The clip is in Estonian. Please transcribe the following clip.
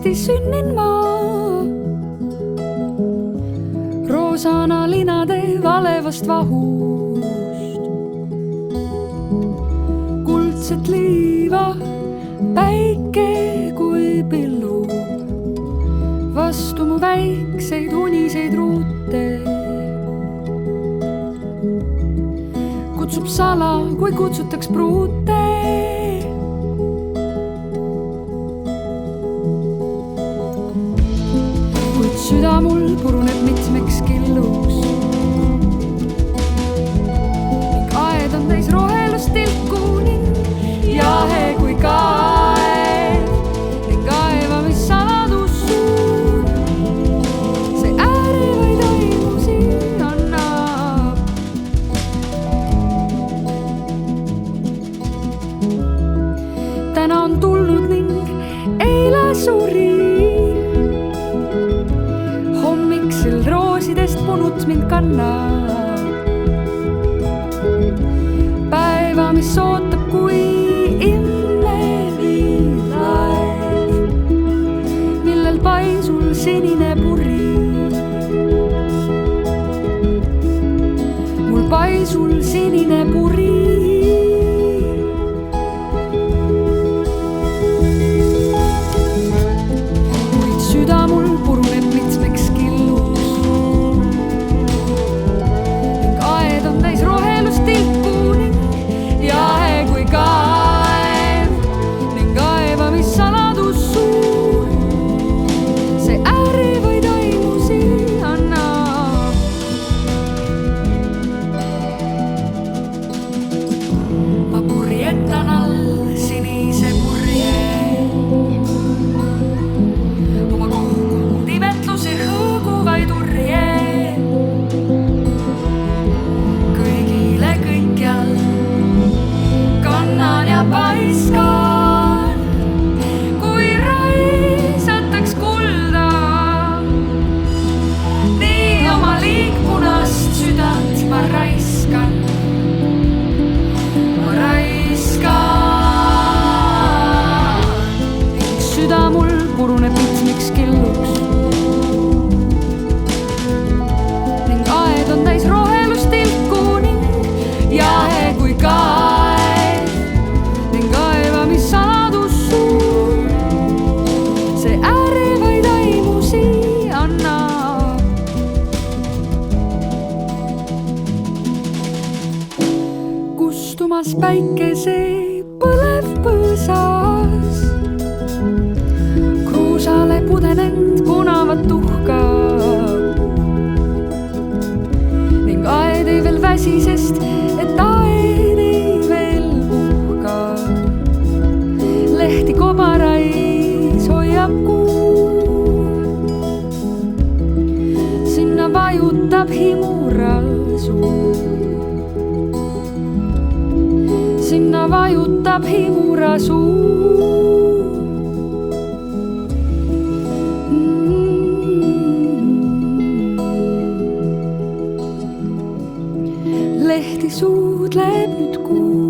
uuesti sünnin ma. Roosana linade valevast vahust. Kuldset liiva päike kui pillub vastu mu väikseid uniseid ruute. Kutsub sala, kui kutsutaks pruute. Kuid süda mul puruneb mitmeks killuks ning aed on täis rohelust tilku ning jahe kui kaev ning kaevamis saladus suur. See äärevaid aimusi annab. Täna on tulnud ning eile suri. Hommiksel roosidest punut mind kannab. Päeva, mis ootab kui immevilaev, millel paisul sinine puri. Mul paisul sinine puri. Süda mul puruneb mitmeks killuks ning aed on täis rohelust tilku ning jahe kui kaev ning kaevamis saladus suur. See äärevaid aimusi annab. Ma purjetan all sinise purje. Paiskan, kui raisataks kulda, nii oma liikpunast südant ma raiskan. Ma raiskan ning süda mul puruneb mitmeks killuks ning aed on täis rohelust tilku ning jahe kui kaev. Kustumas päikese põlev põõsas, kruusale pudenenud punavat tuhka ning aed ei veel väsi, sest et aed ei veel puhka. Lehti kobarais hoiab kuu, sinna vajutab himurasuu. Sinna vajutab himurasuu. Lehti suudleb nüüd kuu.